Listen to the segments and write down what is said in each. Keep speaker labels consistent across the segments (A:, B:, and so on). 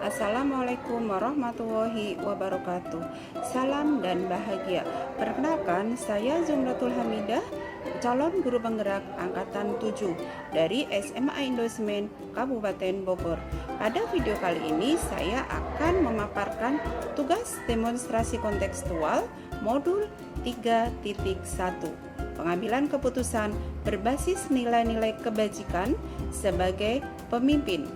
A: Assalamualaikum warahmatullahi wabarakatuh. Salam dan bahagia. Perkenalkan, saya Zumratul Hamidah, calon guru penggerak angkatan 7 dari SMA Indosemen Kabupaten Bogor. Pada video kali ini saya akan memaparkan tugas demonstrasi kontekstual modul 3.1. Pengambilan keputusan berbasis nilai-nilai kebajikan sebagai pemimpin.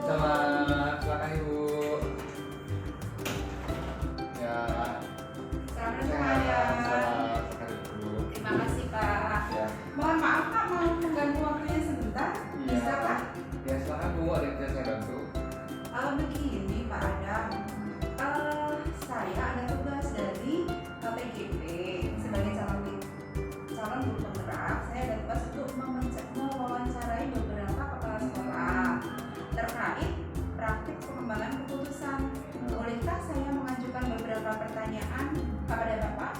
B: Selamat, silakan Ibu. Ya,
A: Selamat
B: silakan
A: siang.
B: Ibu.
A: Terima kasih Pak.
B: Ya,
A: Mohon maaf Pak, mau mengganggu waktunya sebentar.
B: iya.
A: Bisa Pak?
B: Ya, silakan Bu, ada yang bisa saya bantu.
A: Begini Pak Adam, saya ada tugas dari PGP sebagai calon guru penggerak. Saya ada tugas untuk mewawancarai beberapa kepala sekolah terkait praktik pengembangan keputusan. Bolehkah saya mengajukan beberapa pertanyaan kepada Bapak?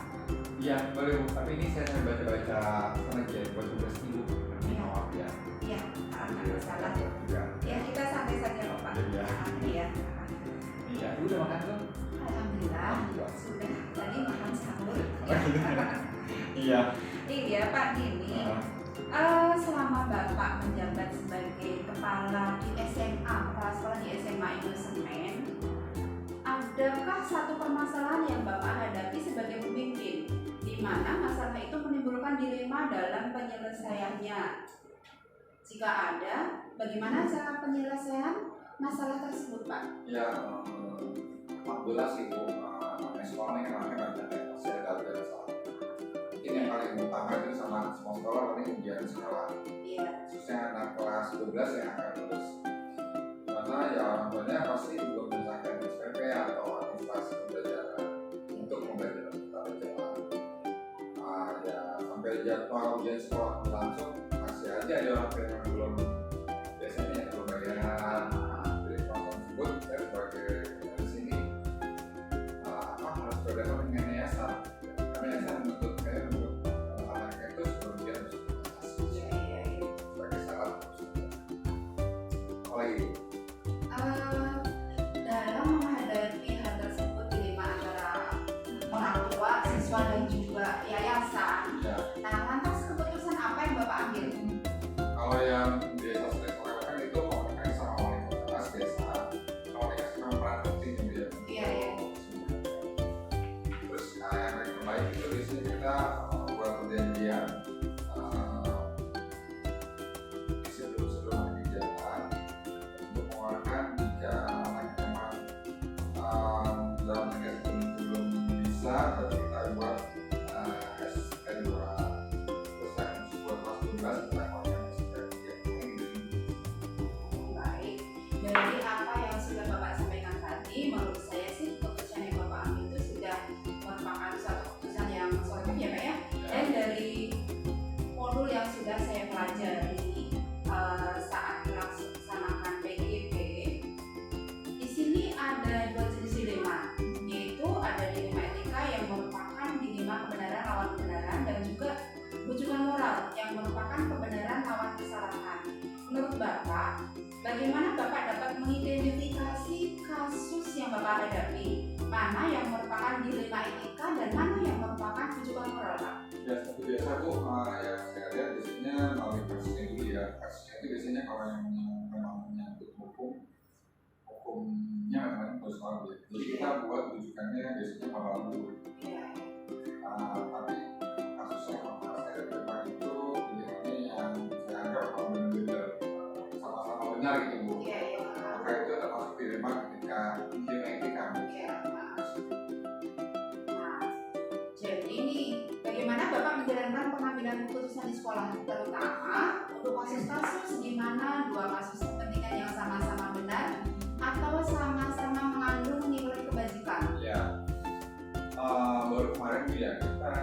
B: Iya, boleh Bu. Tapi ini saya sambil baca-baca saja buat tugas Ibu.
A: Iya.
B: Maaf ya.
A: Iya, nggak masalah.
B: Ya.
A: Ya, kita santai saja kok Pak.
B: Iya.
A: Iya.
B: Iya, Ibu udah makan belum?
A: Alhamdulillah sudah tadi makan sahur.
B: Iya.
A: Iya Pak, gini. Selama Bapak menjabat sebagai kepala di SMA, kepala sekolah di SMA Indosemen, adakah satu permasalahan yang Bapak hadapi sebagai pemimpin, di mana masalah itu menimbulkan dilema dalam penyelesaiannya? Jika ada, bagaimana cara penyelesaian masalah tersebut, Pak?
C: Ya, alhamdulillah sih Bu, namanya sekolah ini kan banyak ya, pasti ada salah. Mungkin yang paling utama itu sama semua sekolah paling ujian sekolah,
A: Iya.
C: khususnya anak kelas 12 yang akan lulus. Karena ya orang tuanya pasti juga menyusahkan SPP atau administrasi pembelajaran untuk pembelajaran kita berjalan. Ya sampai jadwal ujian sekolah berlangsung masih aja ada orang tua yang belum biasanya yang belum bayaran. Dari proses tersebut saya sebagai dari sini harus berhadapan dengan yayasan. Karena yayasan menuntut saya untuk anaknya itu sebelum dia harus
A: Iya, iya, iya.
C: sebagai syarat. Oleh itu,
A: Dalam menghadapi hal tersebut dilema antara orang tua, siswa dan juga yayasan.
C: ya
A: Nah, lantas keputusan apa yang Bapak ambil?
C: kalau yang biasa saya lakukan itu komunikasi sama wali kota desa. Komunikasi memang peran penting gitu ya.
A: Iya, iya.
C: Terus yang paling terbaik itu biasanya kita buat perjanjian sebelum kegiatan untuk mengeluarkan jika anak memang dalam negara belum bisa, berarti kita buat SK2. Terus yang buat kelas 12 kita keluarkan SK3.
A: Baik, dari apa yang sudah Bapak sampaikan tadi, menurut saya sih keputusan yang Bapak ambil itu sudah merupakan suatu keputusan yang solid ya Pak ya. Dan dari modul yang sudah saya pelajari saat melaksanakan PGP, di sini ada dua jenis dilema, yaitu ada dilema etika yang merupakan dilema kebenaran lawan kebenaran dan juga rujukan moral yang merupakan kebenaran lawan kesalahan. Menurut Bapak, bagaimana Bapak dapat mengidentifikasi kasus yang Bapak hadapi? Mana yang merupakan dilema etika dan mana yang merupakan rujukan moral, Pak?
C: Ya seperti biasa Bu, yang saya lihat biasanya melalui kasusnya dulu ya. Kasusnya itu biasanya kalau yang memang menyangkut hukumnya memang harus malu ya. Jadi kita buat rujukannya biasanya moral dulu.
A: Iya.
C: Tapi kasus yang saya dari depan itu pilihannya yang saya anggap kalau benar-benar sama-sama benar gitu Bu.
A: Iya, iya.
C: Maka itu termasuk dilema ketika dilema etika.
A: Iya. Nah, jadi nih, bagaimana Bapak menjalankan pengambilan keputusan di sekolah, terutama untuk kasus-kasus di mana dua kasus kepentingan yang sama-sama benar atau sama-sama mengandung nilai kebajikan?
C: Ya, baru kemarin ya kita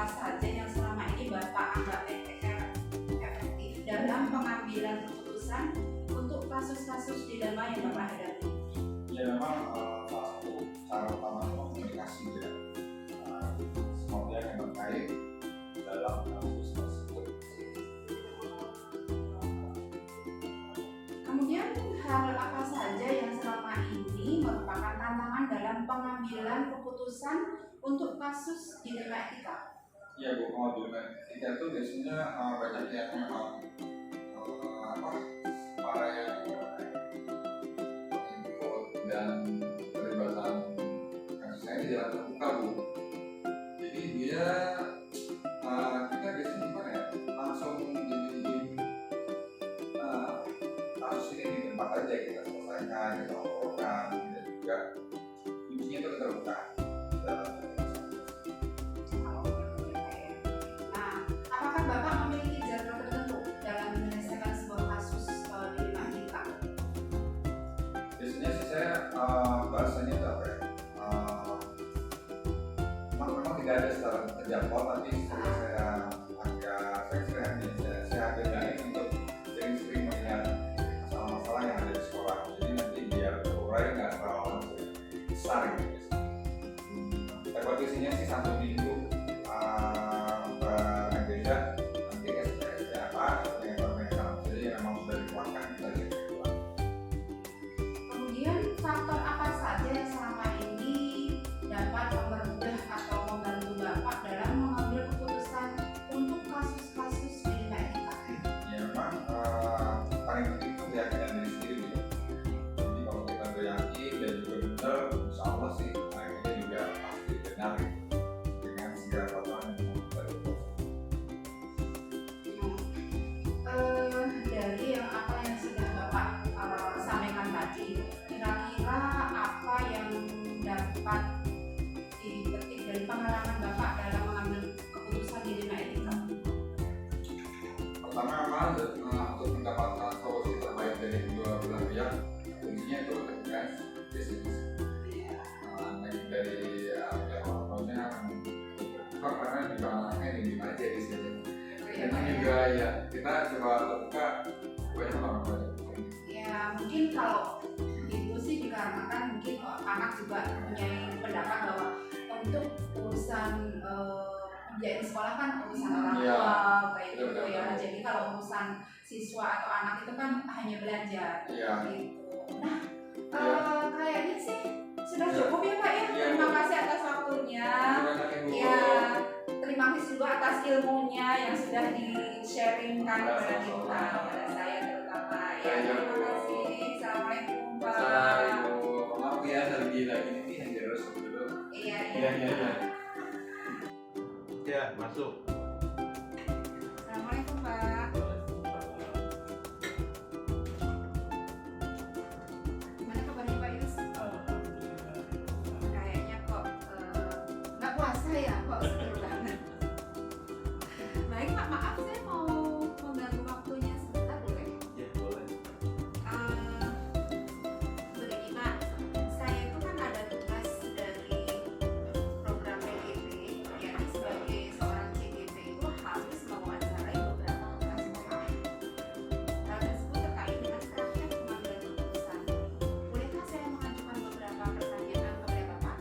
A: saja yang selama ini Bapak anggap efektif dalam pengambilan keputusan untuk kasus-kasus dilema yang Bapak hadapi?
C: Ya memang salah satu cara utama itu komunikasi ya. Semua pihak yang terkait dalam kasus tersebut.
A: Kemudian hal apa saja yang selama ini merupakan tantangan dalam pengambilan keputusan untuk kasus dilema etika?
C: Ya Bu, kalau dilema etika itu biasanya banyak yang memang para yang ikut dan terlibatan kasusnya ini jalan terbuka Bu. Jadi dia kita biasanya gimana ya, langsung dijadiin kasus ini di tempat aja kita selesaikan, kita laporkan, dan juga kuncinya itu terbuka.
A: Nah, apakah Bapak memiliki jadwal tertentu dalam menyelesaikan sebuah kasus dilema etika?
C: Biasanya sih saya bahasanya itu apa ya? Memang tidak ada secara terjadwal, tapi saya agak untuk sering-sering melihat masalah-masalah yang ada di sekolah. Jadi nanti biar terurai nggak terlalu besar gitu. Kita buat biasanya sih 1 minggu berbeda. Nanti kasusnya apa yang bermain. Jadi memang sudah dikeluarkan kita jadi keluar.
A: Kemudian faktor apa saja yang selama ini dapat mempermudah atau membantu Bapak dalam mengambil keputusan untuk kasus-kasus dilema etika?
C: Ya memang paling penting itu keyakinan diri sendiri gitu. Jadi kalau kita udah yakin dan juga benar, insya Allah sih akhirnya juga pasti benar gitu. Dengan segala peraturan yang kita buat.
A: Dari yang apa yang sudah Bapak sampaikan tadi, kira-kira apa yang dapat dipetik dari pengalaman Bapak dalam mengambil keputusan dilema etika?
C: Pertama memang untuk mendapatkan solusi terbaik dari kedua belah pihak, kuncinya itu ketika bisnis. Dari pihak orang tuanya karena juga anaknya diem aja di sini. Dan juga ya kita coba terbuka banyak orang tuanya.
A: Ya mungkin kalau itu sih dikarenakan mungkin anak juga punya pendapat bahwa untuk urusan pembiayaan sekolah kan urusan orang tua kayak gitu ya. Jadi kalau urusan siswa atau anak itu kan hanya belajar gitu. Nah kayaknya sih sudah cukup ya Pak ya. Terima kasih atas waktunya. Ya terima kasih juga atas ilmunya yang sudah di-sharingkan kepada kita, pada saya terutama. Ya terima kasih. Assalamualaikum Pak.
C: Assalamualaikum. Maaf ya lagi ini yang harus dulu.
A: Iya.
D: Ya, masuk.
A: Assalamualaikum Pak. Gimana kabarnya Pak Yus? Kayaknya kok nggak puasa ya, kok seger banget. Baik Pak, maaf saya mau mengganggu waktunya sebentar boleh?
D: Ya, boleh.
A: Begini Pak, saya itu kan ada tugas dari program PDP, yakni sebagai seorang CGP itu harus mewawancarai beberapa bekas sekolah. Hal tersebut terkait dengan praktek pengambilan keputusan. Bolehkah saya mengajukan beberapa pertanyaan kepada Bapak?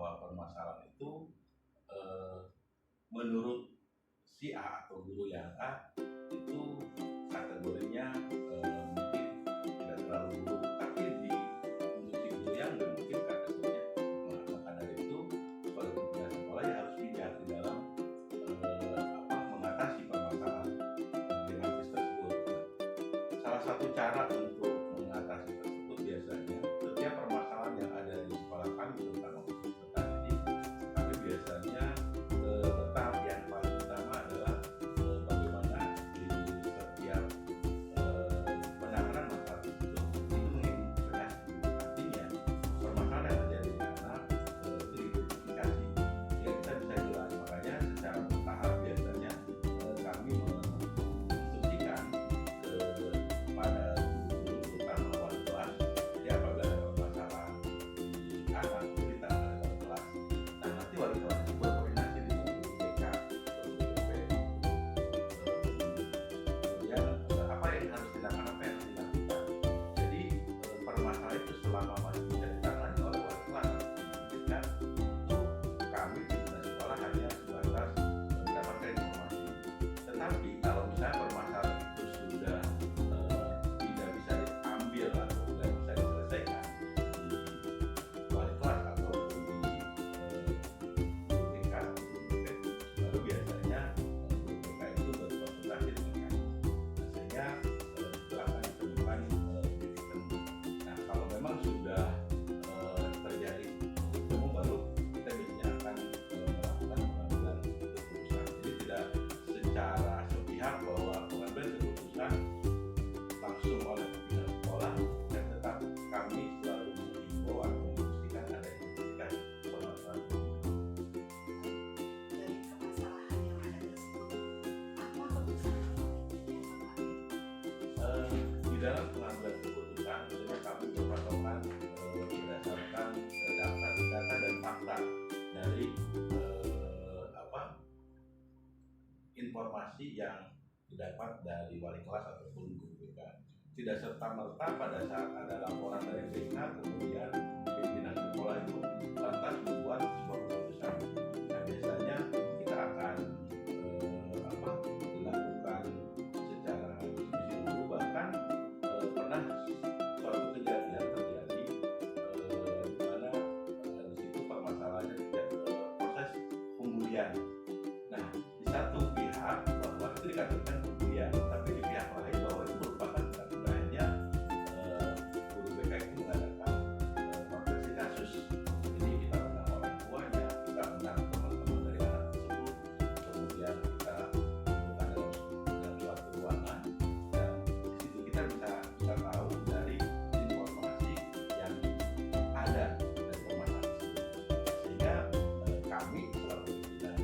D: bahwa permasalahan itu menurut si A atau guru yang A itu kategorinya mungkin tidak terlalu buruk, tapi untuk si guru yang B mungkin kategorinya buruk. Maka dari itu sebagai pimpinan sekolah ya harus bijak di dalam mengatasi permasalahan dilematis tersebut. Salah satu cara untuk mengatasi tersebut biasanya setiap permasalahan yang ada di sekolah kami, terutama untuk petani, kami biasanya tetap yang paling utama adalah bagaimana di setiap penanganan masalah tersebut itu mengidentifikasi. Artinya permasalahan yang terjadi di anak itu diidentifikasi ya kita bisa jelas. Makanya secara bertahap biasanya kami menginstruksikan kepada guru terutama wali kelas. Jadi apabila ada permasalahan di anak itu ditangani wali kelas. Nah nanti wali kelas itu berkoordinasi dengan guru BK, guru BP. Kemudian apa yang harus dilakukan, apa yang harus dilakukan. Jadi permasalahan itu selama masih bisa ditangani oleh wali kelas ketika itu kami di sekolah hanya sebatas mendapatkan informasi. Tetapi kalau misalnya permasalahan itu sudah tidak bisa diambil atau tidak bisa diselesaikan di wali kelas atau di tingkat baru biasanya guru BK itu berkonsultasi dengan kami. Sehingga itu akan ditemukan titik temu. Nah kalau memang sudah terjadi titik temu baru kita biasanya akan melakukan pengambilan keputusan. Jadi tidak secara sepihak bahwa pengambilan keputusan langsung oleh pimpinan sekolah, dan tetap kami selalu mengimbau atau menginstruksikan ada identifikasi permasalahan.
A: Dari permasalahan yang ada tersebut, apa keputusan yang Bapak ambil?
D: Di dalam pengambilan keputusan, sebenarnya kami berpatokan berdasarkan data dan fakta dari informasi yang didapat dari wali kelas ataupun guru BK. Tidak serta merta pada saat ada laporan dari BK kemudian pimpinan sekolah itu lantas membuat sebuah keputusan. Nah biasanya kita akan dilakukan secara diskusi dulu, bahkan pernah suatu kejadian terjadi di mana di situ permasalahannya tidak proses pembulian. Nah di satu pihak bahwa itu dikatakan pembulian, tapi di pihak lain bahwa itu merupakan akhirnya guru BK itu mengadakan konversi kasus. Jadi kita undang orang tuanya, kita undang teman-teman dari anak tersebut, kemudian kita bukan dalam suatu ruangan, dan di situ kita bisa tahu dari informasi yang ada dari permasalahan tersebut, sehingga kami selalu pimpinan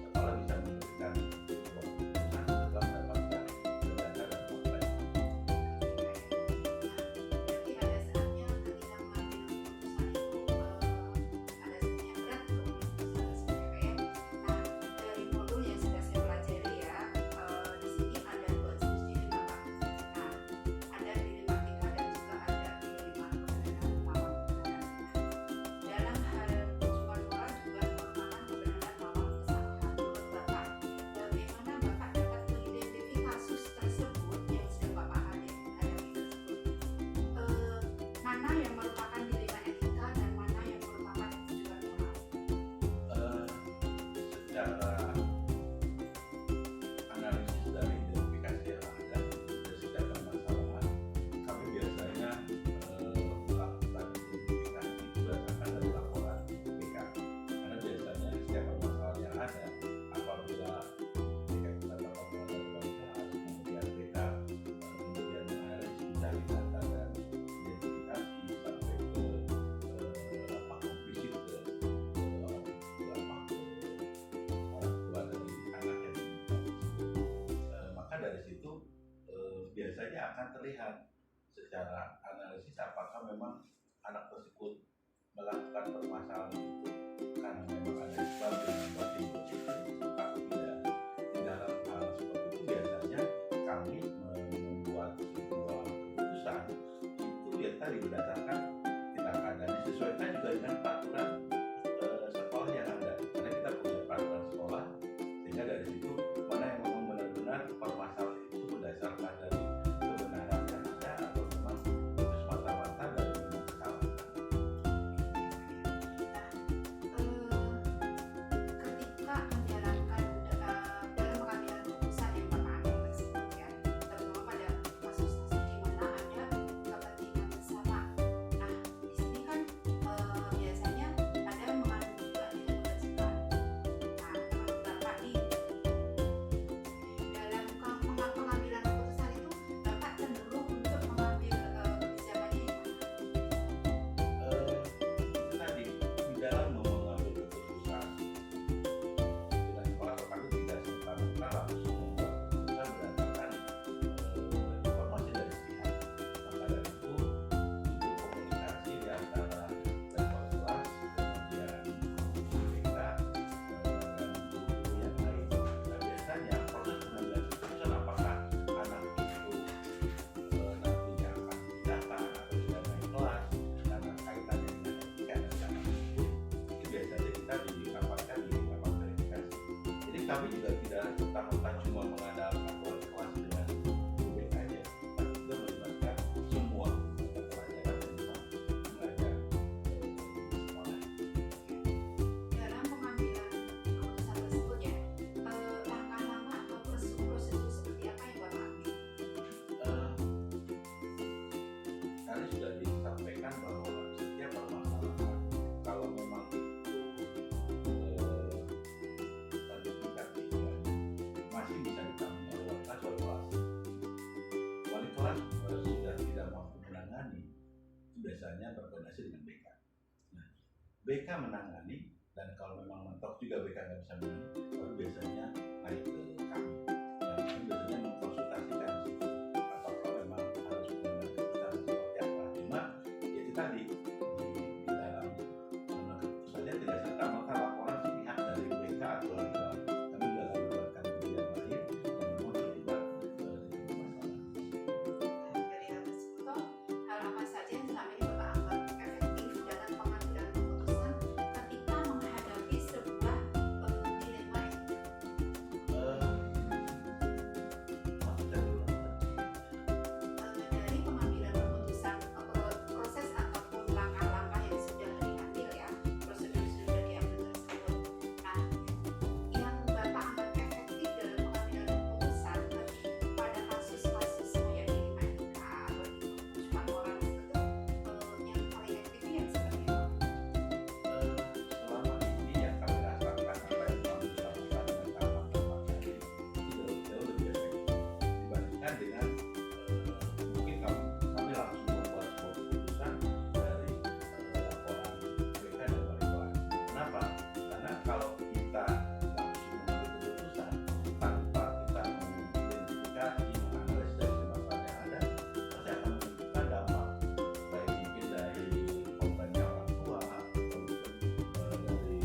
D: sekolah bisa memberikan sebuah keputusan setelah mendapatkan data dan fakta.
A: Berarti pada saatnya ketika mengambil keputusan itu ada sebenarnya berat untuk keputusan sebenarnya. Nah dari modul yang sudah saya pelajari ya, di sini ada dua jenis dilema Pak. Nah ada dilematika dan juga ada dilema kebenaran melawan kebenaran. Dalam hal kunjungan moral juga merupakan kebenaran melawan kesalahan. Menurut Bapak, bagaimana Bapak dapat mengidentifikasi kasus tersebut yang sudah Bapak hadapi tersebut? Mana yang merupakan dilema etika dan mana yang merupakan kunjungan moral?
D: Secara analisis dari identifikasi yang ada dari setiap permasalahan, kami biasanya melakukan identifikasi berdasarkan dari laporan BK. Karena biasanya setiap permasalahan yang ada, apabila BK kita mendapatkan dari wali kelas, kemudian BK kemudian menganalisis mencari data dan identifikasi sampai ke visit ke orang tua dari anak yang maka dari situ biasanya akan terlihat secara analisis apakah memang anak tersebut melakukan permasalahan itu karena memang ada sebab yang membuat timbul atau tidak. Di dalam hal seperti itu biasanya kami membuat sebuah keputusan itu ya tadi berdasarkan tindakan dan disesuaikan juga dengan peraturan kami juga tidak serta-merta cuma mengandalkan wali kelas dengan guru BK aja, tapi juga melibatkan semua pelajaran yang memang mengajar di sekolah.
A: Dalam pengambilan keputusan tersebut ya, langkah-langkah atau prosedur seperti apa yang Bapak ambil?
D: Tadi sudah disampaikan bahwa setiap permasalahan kalau memang pada tingkat tiga masih bisa ditangani oleh wali kelas. Wali kelas sudah tidak mampu menangani, biasanya berkoordinasi dengan BK. Nah, BK menangani, dan kalau memang mentok juga BK nggak bisa menangani, baru biasanya naik ke kami. Dan kami biasanya mengkonsultasikan situ, atau kalau memang harus mengambil keputusan seperti apa. Cuma ya itu tadi di dalam mengambil keputusannya tidak serta-merta laporan sepihak dari BK atau wali kelas. Kami juga melibatkan guru yang lain yang memang terlibat di masalah.
A: Dari hal tersebut, hal apa saja yang selama ini Bapak anggap efektif dalam pengambilan keputusan ketika menghadapi sebuah dilema?
D: Maksudnya dulu.
A: Dari pengambilan keputusan, proses ataupun langkah-langkah yang sudah diambil ya, prosedur sudah diambil tersebut. Nah, yang Bapak anggap efektif dalam pengambilan keputusan pada kasus-kasus kayak di MIK atau di keputusan orang itu, yang paling efektif yang seperti apa?
D: Selama ini yang kami rasakan apa yang kami lakukan dengan tahapan ini itu jauh lebih efektif dibandingkan dengan mungkin kami langsung membuat sebuah keputusan dari laporan BK dan wali kelas. Kenapa? Karena kalau kita langsung mengambil keputusan tanpa kita mengidentifikasi, menganalisis dari masalah yang ada, pasti akan menimbulkan dampak baik mungkin dari komplainnya orang tua ataupun dari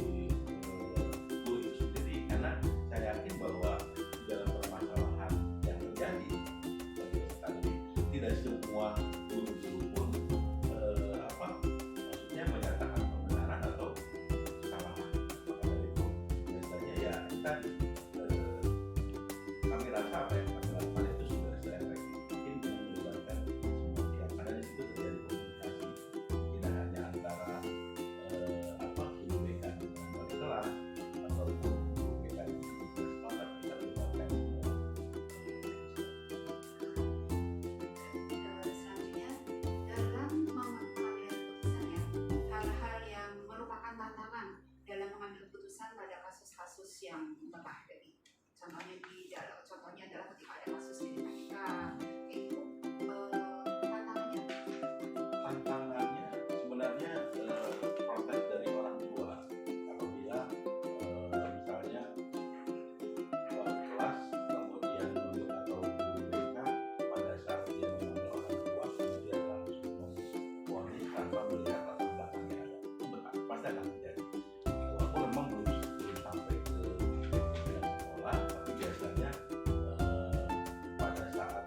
D: guru itu sendiri. Karena saya yakin bahwa di dalam permasalahan yang terjadi sebagai tadi tidak semua guru-guru pun maksudnya menyatakan kebenaran atau kesalahan. Maka dari itu biasanya ya tadi kami rasa apa yang kami lakukan itu sudah efektif mungkin dengan melibatkan semua pihak, karena di situ terjadi komunikasi tidak hanya antara guru BK dengan wali kelas atau guru BK dengan siswa, tapi kita melibatkan semua.
A: Selanjutnya, dalam mengambil keputusan ya, hal-hal yang merupakan tantangan dalam mengambil keputusan pada kasus-kasus yang Bapak hadapi. Contohnya adalah ketika ada kasus di MIK, itu tantangannya.
D: Tantangannya sebenarnya protes dari orang tua apabila misalnya wali kelas kemudian guru atau guru BK pada saat dia memanggil orang tua kemudian langsung memvonis tanpa melihat latar belakangnya ada, itu pasti akan terjadi. Walaupun memang belum sampai ke pimpinan sekolah, tapi biasanya pada saat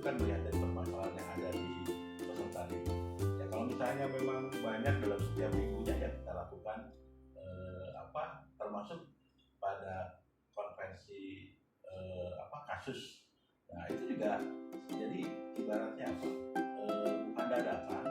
D: kan melihat dari permasalahan yang ada di peserta itu. Ya kalau misalnya memang banyak dalam setiap minggunya ya kita lakukan termasuk pada konvensi kasus. Nah itu juga jadi ibaratnya bukan dadakan